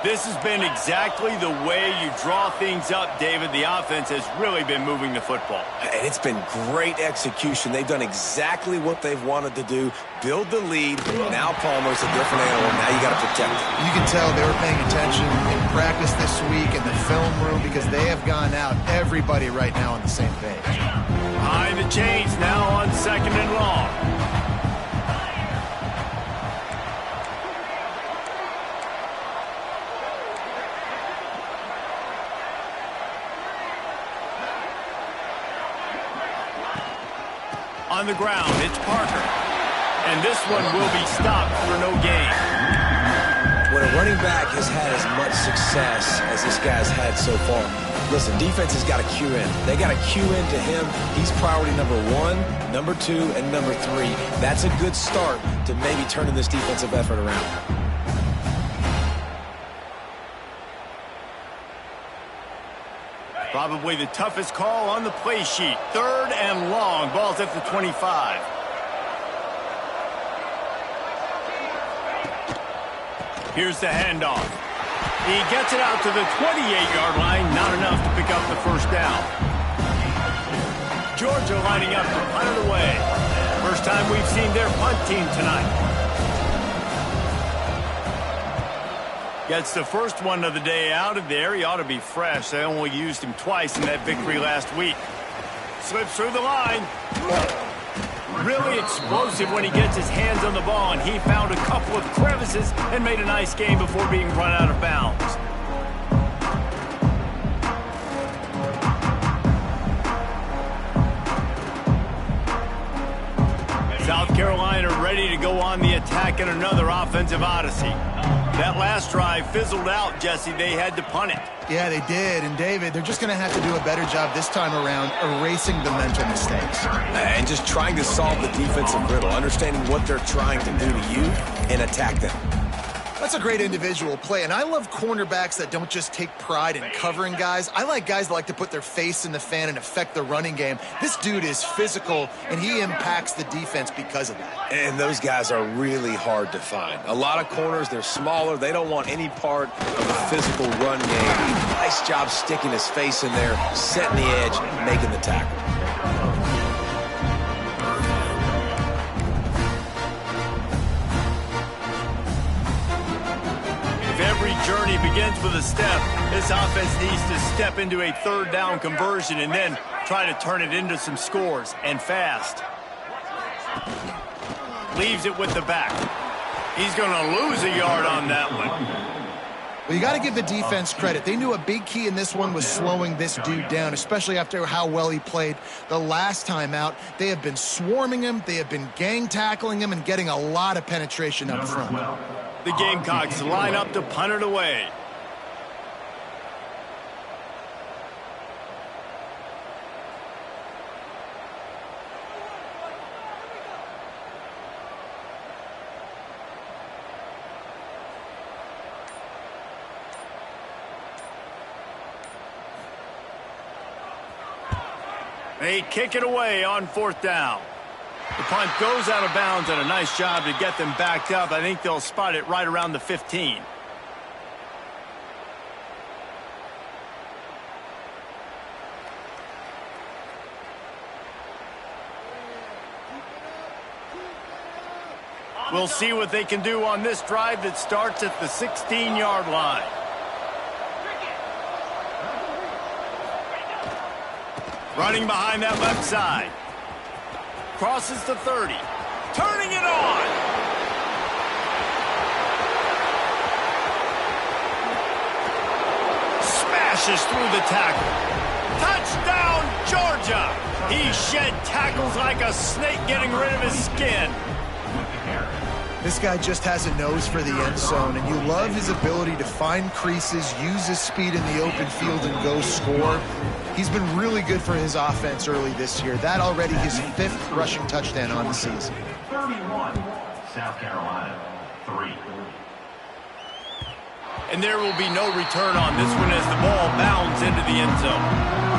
This has been exactly the way you draw things up, David. The offense has really been moving the football. And it's been great execution. They've done exactly what they've wanted to do, build the lead. Now Palmer's a different animal. Now you got to protect him. You can tell they were paying attention in practice this week in the film room because they have gone out, everybody right now on the same page. Behind the chains now on 2nd and long. On the ground, it's Parker. And this one will be stopped for no gain. When a running back has had as much success as this guy's had so far, listen, defense has got to cue in. They got to cue in to him. He's priority number 1, number 2, and number 3. That's a good start to maybe turning this defensive effort around. Probably the toughest call on the play sheet. 3rd and long. Ball's at the 25. Here's the handoff. He gets it out to the 28-yard line. Not enough to pick up the first down. Georgia lining up to punt it away. First time we've seen their punt team tonight. Gets the first one of the day out of there. He ought to be fresh. They only used him twice in that victory last week. Slips through the line. Really explosive when he gets his hands on the ball, and he found a couple of crevices and made a nice game before being run out of bounds. South Carolina ready to go on the attack in another offensive odyssey. That last drive fizzled out, Jesse. They had to punt it. Yeah, they did. And, David, they're just going to have to do a better job this time around erasing the mental mistakes. And just trying to solve the defensive riddle, understanding what they're trying to do to you and attack them. That's a great individual play, and I love cornerbacks that don't just take pride in covering guys. I like guys that like to put their face in the fan and affect the running game. This dude is physical, and he impacts the defense because of that. And those guys are really hard to find. A lot of corners, they're smaller. They don't want any part of a physical run game. Nice job sticking his face in there, setting the edge, making the tackle. Every journey begins with a step. This offense needs to step into a third down conversion and then try to turn it into some scores, and fast. Leaves it with the back. He's going to lose a yard on that one. Well, you got to give the defense credit. They knew a big key in this one was slowing this dude down, especially after how well he played the last time out. They have been swarming him. They have been gang tackling him and getting a lot of penetration up front. The Gamecocks line up to punt it away. They kick it away on fourth down. The punt goes out of bounds, and a nice job to get them backed up. I think they'll spot it right around the 15. We'll see what they can do on this drive that starts at the 16-yard line. Running behind that left side. Crosses the 30. Turning it on. Smashes through the tackle. Touchdown, Georgia. He shed tackles like a snake getting rid of his skin. This guy just has a nose for the end zone, and you love his ability to find creases, use his speed in the open field, and go score. He's been really good for his offense early this year. That already his 5th rushing touchdown on the season. 31, South Carolina, 3. And there will be no return on this one as the ball bounds into the end zone.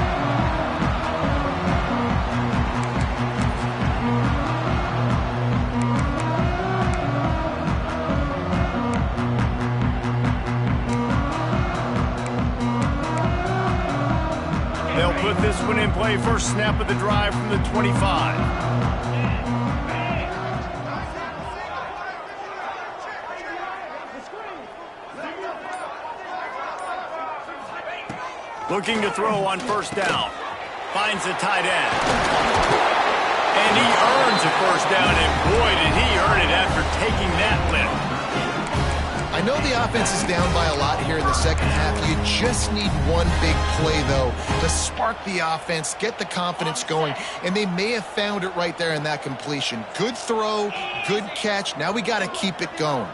They'll put this one in play. First snap of the drive from the 25. Looking to throw on first down. Finds the tight end. And he earns a first down, and boy, did he earn it after taking that lift. I know the offense is down by a lot here in the second half. You just need one big play, though, to spark the offense, get the confidence going, and they may have found it right there in that completion. Good throw, good catch. Now we got to keep it going.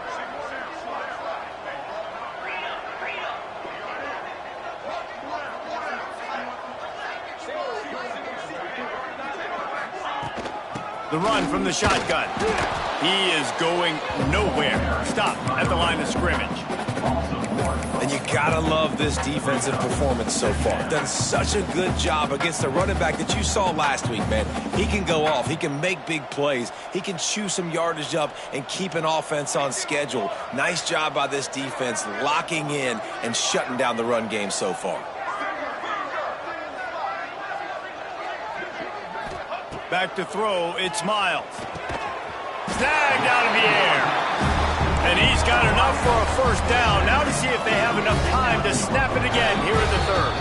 The run from the shotgun. He is going nowhere. Stop at the line of scrimmage. And you gotta love this defensive performance so far. Done such a good job against the running back that you saw last week, man. He can go off. He can make big plays. He can chew some yardage up and keep an offense on schedule. Nice job by this defense locking in and shutting down the run game so far. Back to throw, it's Miles. Snagged out of the air. And he's got enough for a first down. Now to see to snap it again here in the third.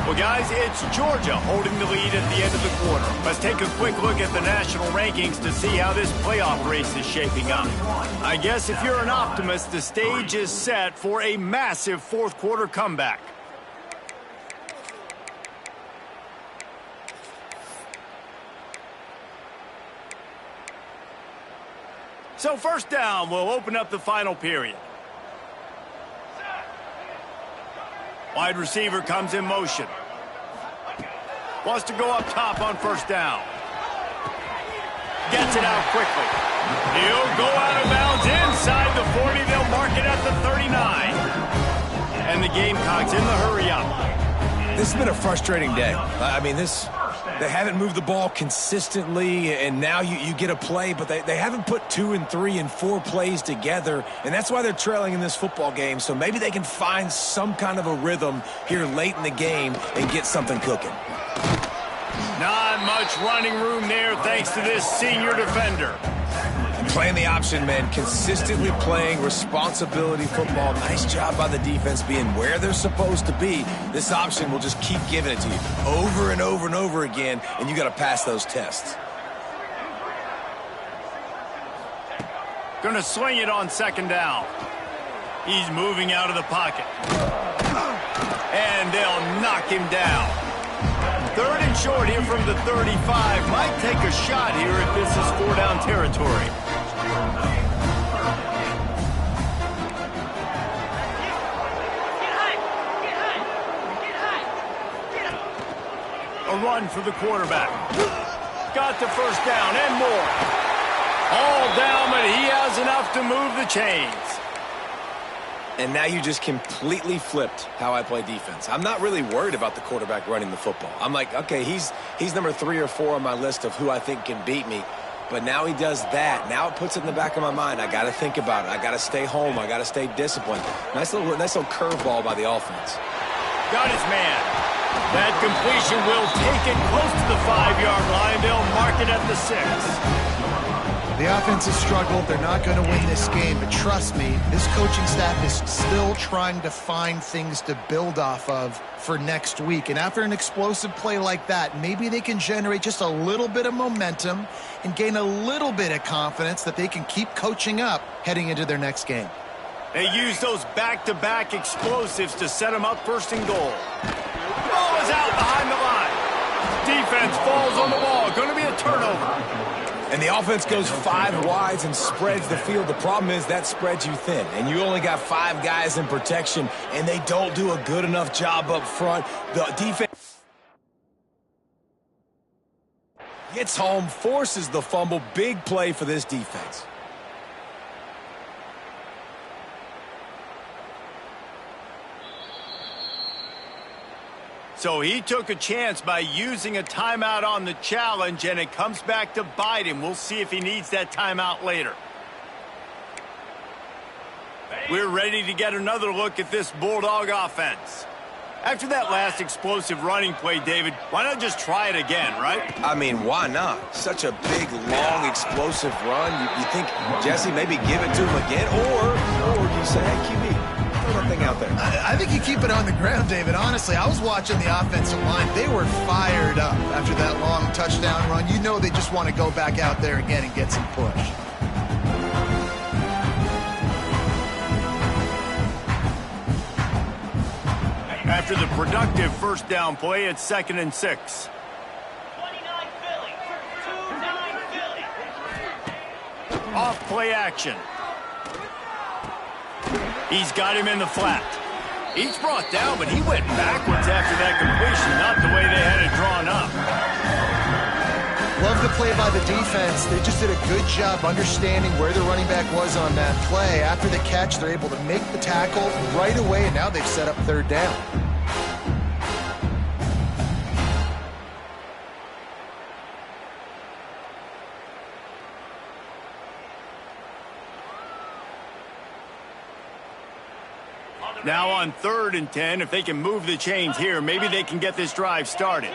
Well, guys, it's Georgia holding the lead at the end of the quarter. Let's take a quick look at the national rankings to see how this playoff race is shaping up. I guess if you're an optimist, the stage is set for a massive fourth quarter comeback. So first down, we'll open up the final period. Wide receiver comes in motion. Wants to go up top on first down. Gets it out quickly. He'll go out of bounds inside the 40. They'll mark it at the 39. And the Gamecocks in the hurry up. This has been a frustrating day. I mean, they haven't moved the ball consistently, and now you get a play, but they haven't put 2 and 3 and 4 plays together, and that's why they're trailing in this football game. So maybe they can find some kind of a rhythm here late in the game and get something cooking. Not much running room there thanks to this senior defender. Playing the option, man, consistently playing responsibility football. Nice job by the defense being where they're supposed to be. This option will just keep giving it to you over and over and over again, and you got to pass those tests. Gonna swing it on second down. He's moving out of the pocket. And they'll knock him down. Third and short here from the 35. Might take a shot here if this is 4-down territory. A run for the quarterback. Got the first down and more. All down, but he has enough to move the chains. And now you just completely flipped how I play defense. I'm not really worried about the quarterback running the football. I'm like, okay, he's number 3 or 4 on my list of who I think can beat me. But now he does that. Now it puts it in the back of my mind. I got to think about it. I got to stay home. I got to stay disciplined. Nice little curveball by the offense. Got his man. That completion will take it close to the 5-yard line. They'll mark it at the 6. The offense has struggled. They're not going to win this game, but trust me, this coaching staff is still trying to find things to build off of for next week. And after an explosive play like that, maybe they can generate just a little bit of momentum and gain a little bit of confidence that they can keep coaching up heading into their next game. They use those back-to-back explosives to set them up first and goal. Ball is out behind the line. Defense falls on the ball. Going to be a turnover. And the offense goes 5 wides and spreads the field. The problem is that spreads you thin, and you only got 5 guys in protection, and they don't do a good enough job up front. The defense gets home, forces the fumble. Big play for this defense. So he took a chance by using a timeout on the challenge, and it comes back to bite him. We'll see if he needs that timeout later. We're ready to get another look at this Bulldog offense. After that last explosive running play, David, why not just try it again, right? I mean, why not? Such a big, long, explosive run. You think, Jesse, maybe give it to him again, or you say, hey, QB, throw that thing out there. I think you keep it on the ground, David. Honestly, I was watching the offensive line. They were fired up after that long touchdown run. You know they just want to go back out there again and get some push. After the productive first down play, it's 2nd and 6. 29 Philly. 29 Philly. Off play action. He's got him in the flat. He's brought down, but he went backwards after that completion, not the way they had it drawn up. Love the play by the defense. They just did a good job understanding where the running back was on that play. After the catch, they're able to make the tackle right away, and now they've set up 3rd down. Now on 3rd and 10, if they can move the chains here, maybe they can get this drive started.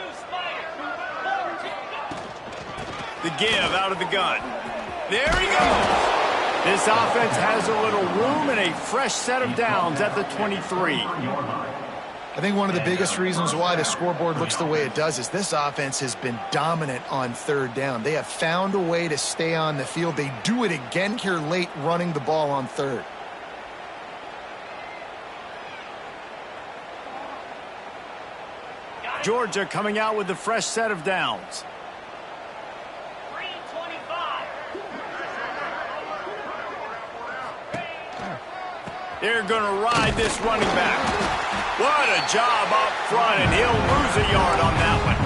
The give out of the gun. There he goes. This offense has a little room and a fresh set of downs at the 23. I think one of the biggest reasons why the scoreboard looks the way it does is this offense has been dominant on third down. They have found a way to stay on the field. They do it again here late, running the ball on third. Georgia coming out with a fresh set of downs. 325. They're going to ride this running back. What a job up front, and he'll lose a yard on that one.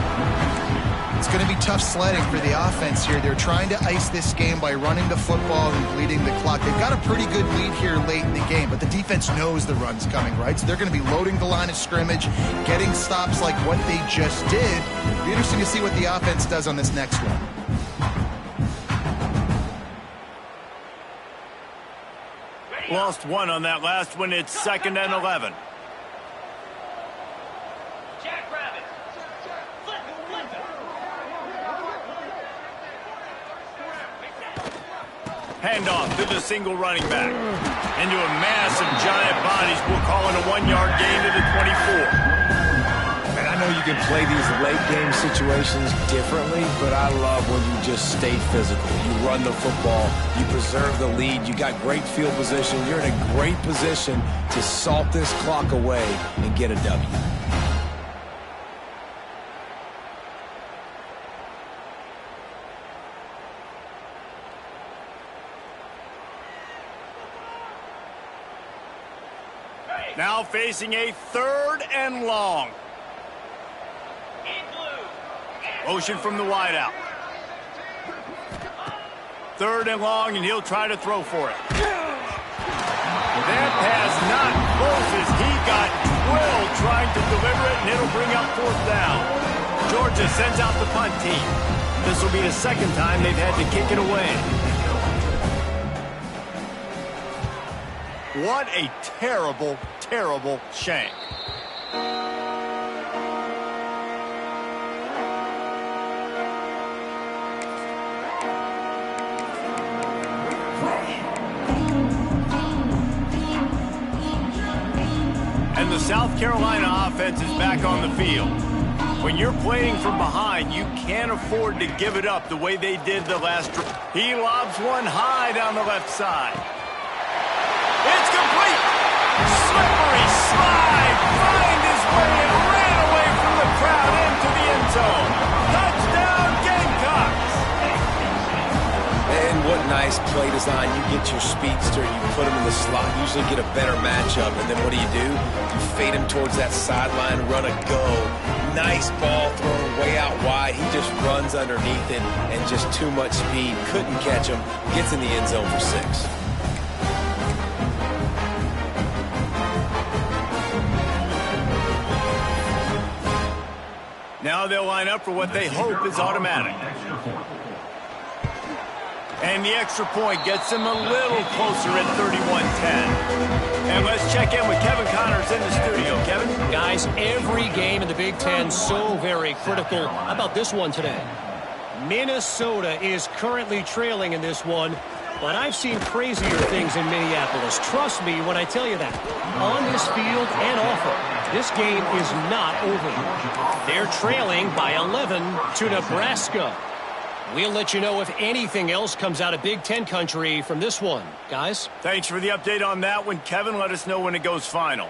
It's going to be tough sledding for the offense here. They're trying to ice this game by running the football and bleeding the clock. They've got a pretty good lead here late in the game, but the defense knows the run's coming, right? So they're going to be loading the line of scrimmage, getting stops like what they just did. It'll be interesting to see what the offense does on this next one. Lost one on that last one. It's 2nd and 11. Jackrabbit. Flip it. Handoff to the single running back. Into a massive giant bodies. We'll call it a 1-yard gain to the 24. And I know you can play these late-game situations differently, but I love when you just stay physical. You run the football. You preserve the lead. You got great field position. You're in a great position to salt this clock away and get a W. Now facing a 3rd and long. In blue. Motion from the wideout. 3rd and long, and he'll try to throw for it. That pass not close as he got drilled trying to deliver it, and it'll bring up 4th down. Georgia sends out the punt team. This will be the 2nd time they've had to kick it away. What a terrible, terrible shank. And the South Carolina offense is back on the field. When you're playing from behind, you can't afford to give it up the way they did the last. He lobs one high down the left side. It's complete. Slippery slide. Find his way and ran away from the crowd into the end zone. Touchdown, Gamecocks. And what nice play design. You get your speedster, you put him in the slot, usually get a better matchup. And then what do? You fade him towards that sideline, run a go. Nice ball thrown way out wide. He just runs underneath it and just too much speed. Couldn't catch him. Gets in the end zone for 6. Now they'll line up for what they hope is automatic. And the extra point gets them a little closer at 31-10. And let's check in with Kevin Connors in the studio. Kevin? Guys, every game in the Big Ten so very critical. How about this one today? Minnesota is currently trailing in this one, but I've seen crazier things in Minneapolis. Trust me when I tell you that. On this field and off it, this game is not over. They're trailing by 11 to Nebraska. We'll let you know if anything else comes out of Big Ten country from this one. Guys? Thanks for the update on that one, Kevin. Let us know when it goes final.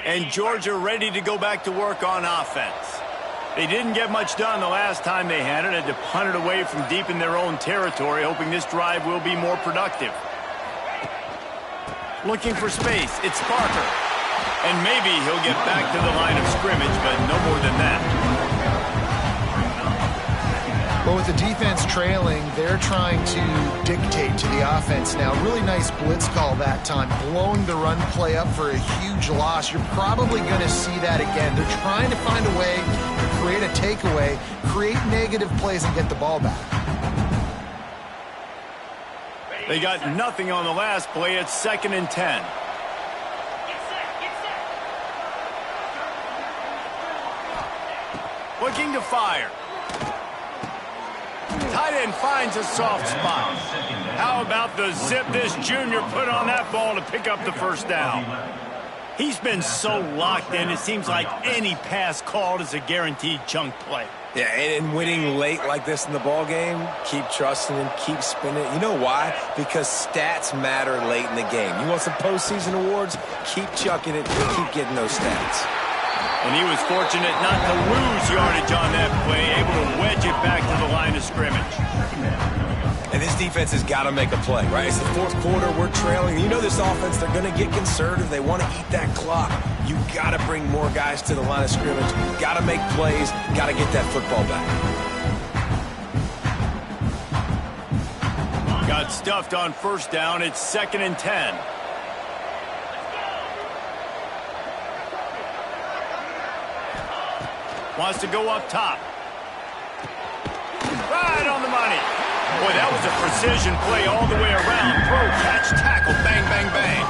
And Georgia ready to go back to work on offense. They didn't get much done the last time they had it. Had to punt it away from deep in their own territory, hoping this drive will be more productive. Looking for space. It's Parker. And maybe he'll get back to the line of scrimmage, but no more than that. But with the defense trailing, they're trying to dictate to the offense now. Really nice blitz call that time, blowing the run play up for a huge loss. You're probably going to see that again. They're trying to find a way to create a takeaway, create negative plays, and get the ball back. They got nothing on the last play. It's 2nd and 10. Get set. Looking to fire. Tight end finds a soft spot. How about the zip this junior put on that ball to pick up the first down? He's been so locked in, it seems like any pass called is a guaranteed chunk play. Yeah, and winning late like this in the ball game, keep trusting him, keep spinning. You know why? Because stats matter late in the game. You want some postseason awards? Keep chucking it, keep getting those stats. And he was fortunate not to lose yardage on that play, able to wedge it back to the line of scrimmage. And this defense has got to make a play, right? It's the fourth quarter. We're trailing. You know this offense, they're going to get conservative. They want to eat that clock. You got to bring more guys to the line of scrimmage. Got to make plays. Got to get that football back. Got stuffed on first down. It's 2nd and 10. Wants to go up top. Right on the money. Boy, that was a precision play all the way around. Throw, catch, tackle, bang, bang, bang.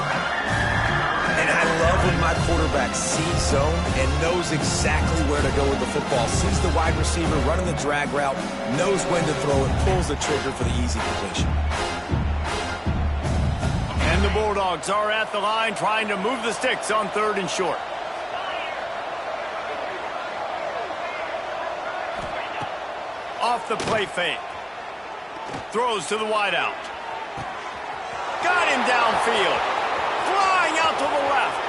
And I love when my quarterback sees zone and knows exactly where to go with the football. Sees the wide receiver running the drag route, knows when to throw it, pulls the trigger for the easy completion. And the Bulldogs are at the line trying to move the sticks on 3rd and short. Off the play fake. Throws to the wideout. Got him downfield. Flying out to the left.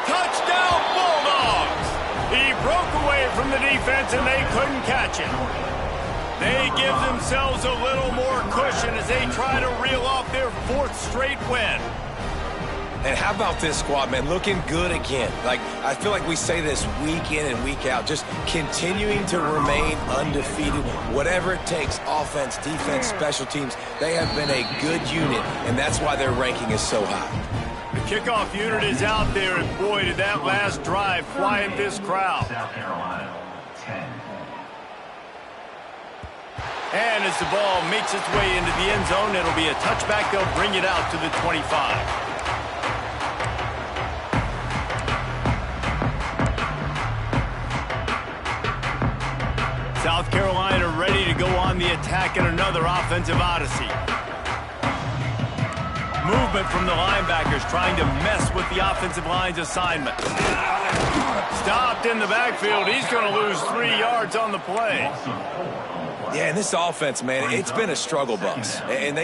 Touchdown Bulldogs. He broke away from the defense and they couldn't catch him. They give themselves a little more cushion as they try to reel off their 4th straight win. And how about this squad, man? Looking good again. Like, I feel like we say this week in and week out, just continuing to remain undefeated. Whatever it takes, offense, defense, special teams, they have been a good unit, and that's why their ranking is so high. The kickoff unit is out there, and boy, did that last drive quiet this crowd. South Carolina, 10. And as the ball makes its way into the end zone, it'll be a touchback. They'll bring it out to the 25. South Carolina ready to go on the attack in another offensive odyssey. Movement from the linebackers trying to mess with the offensive line's assignment. Stopped in the backfield. He's going to lose 3 yards on the play. Yeah, and this offense, man, it's been a struggle bus. And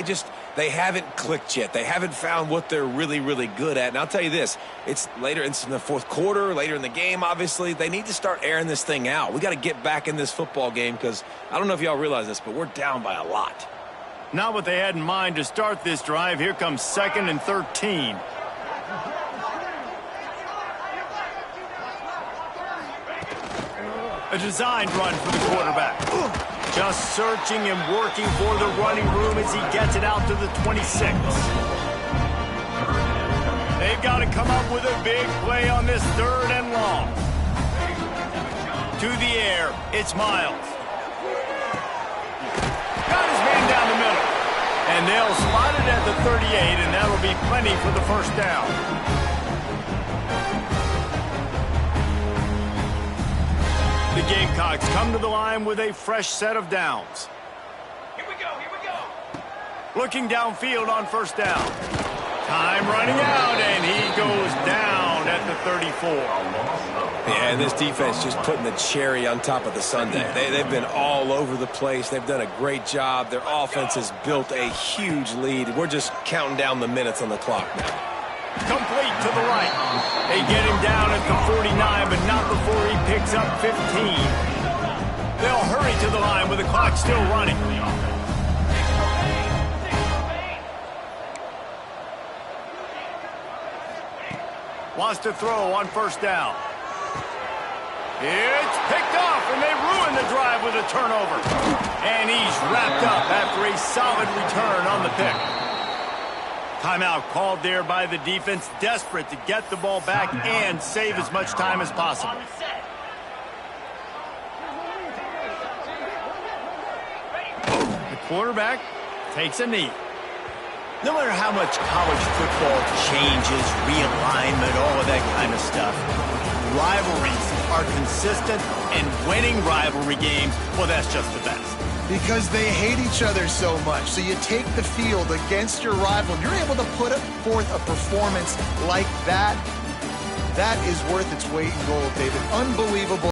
they haven't clicked yet. They haven't found what they're really, really good at. And I'll tell you this, it's later in the fourth quarter, later in the game, obviously. They need to start airing this thing out. We got to get back in this football game because I don't know if y'all realize this, but we're down by a lot. Not what they had in mind to start this drive. Here comes 2nd and 13. A designed run for the quarterback. Just searching and working for the running room as he gets it out to the 26. They've got to come up with a big play on this 3rd and long. To the air, it's Miles. Got his man down the middle. And they'll spot it at the 38, and that'll be plenty for the first down. The Gamecocks come to the line with a fresh set of downs. Here we go. Looking downfield on first down. Time running out, and he goes down at the 34. Yeah, and this defense just putting the cherry on top of the sundae. They've been all over the place. They've done a great job. Their offense has built a huge lead. We're just counting down the minutes on the clock now. Complete to the right. They get him down at the 49, but not before he picks up 15. They'll hurry to the line with the clock still running. Wants to throw on first down. It's picked off, and they ruin the drive with a turnover. And he's wrapped up after a solid return on the pick. Timeout called there by the defense, desperate to get the ball back and save as much time as possible. The quarterback takes a knee. No matter how much college football changes, realignment, all of that kind of stuff, rivalries are consistent, and winning rivalry games, well, that's just the best. Because they hate each other so much. So you take the field against your rival. You're able to put forth a performance like that. That is worth its weight in gold, David. Unbelievable.